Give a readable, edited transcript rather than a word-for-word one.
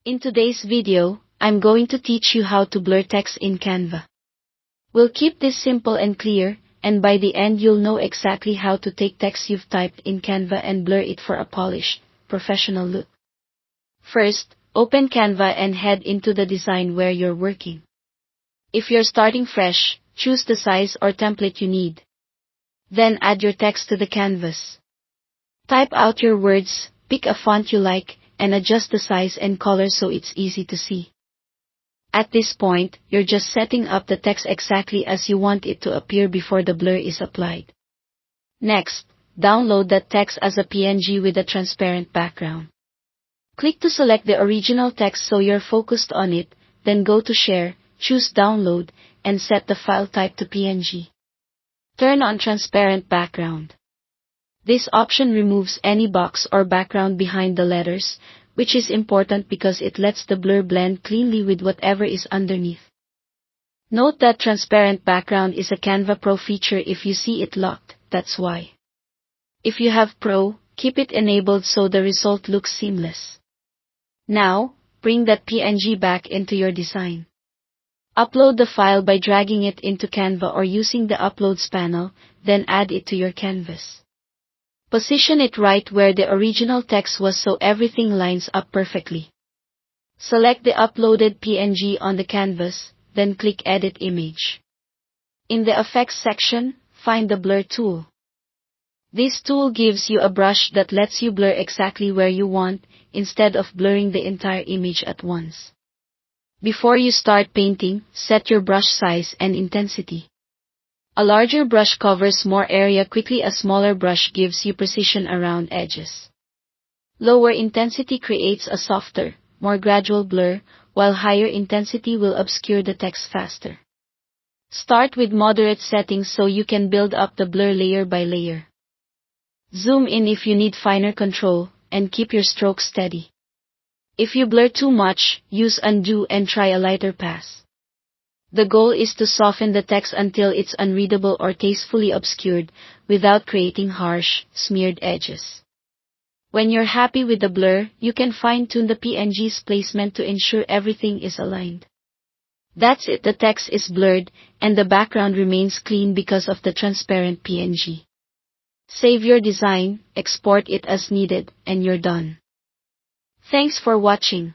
In today's video, I'm going to teach you how to blur text in Canva. We'll keep this simple and clear, and by the end you'll know exactly how to take text you've typed in Canva and blur it for a polished, professional look. First, open Canva and head into the design where you're working. If you're starting fresh, choose the size or template you need. Then add your text to the canvas. Type out your words, pick a font you like, and adjust the size and color so it's easy to see. At this point, you're just setting up the text exactly as you want it to appear before the blur is applied. Next, download that text as a PNG with a transparent background. Click to select the original text so you're focused on it, then go to Share, choose Download, and set the file type to PNG. Turn on Transparent Background. This option removes any box or background behind the letters, which is important because it lets the blur blend cleanly with whatever is underneath. Note that transparent background is a Canva Pro feature. If you see it locked, that's why. If you have Pro, keep it enabled so the result looks seamless. Now, bring that PNG back into your design. Upload the file by dragging it into Canva or using the Uploads panel, then add it to your canvas. Position it right where the original text was so everything lines up perfectly. Select the uploaded PNG on the canvas, then click Edit Image. In the Effects section, find the Blur tool. This tool gives you a brush that lets you blur exactly where you want, instead of blurring the entire image at once. Before you start painting, set your brush size and intensity. A larger brush covers more area quickly. A smaller brush gives you precision around edges. Lower intensity creates a softer, more gradual blur, while higher intensity will obscure the text faster. Start with moderate settings so you can build up the blur layer by layer. Zoom in if you need finer control, and keep your strokes steady. If you blur too much, use Undo and try a lighter pass. The goal is to soften the text until it's unreadable or tastefully obscured, without creating harsh, smeared edges. When you're happy with the blur, you can fine-tune the PNG's placement to ensure everything is aligned. That's it. The text is blurred, and the background remains clean because of the transparent PNG. Save your design, export it as needed, and you're done. Thanks for watching.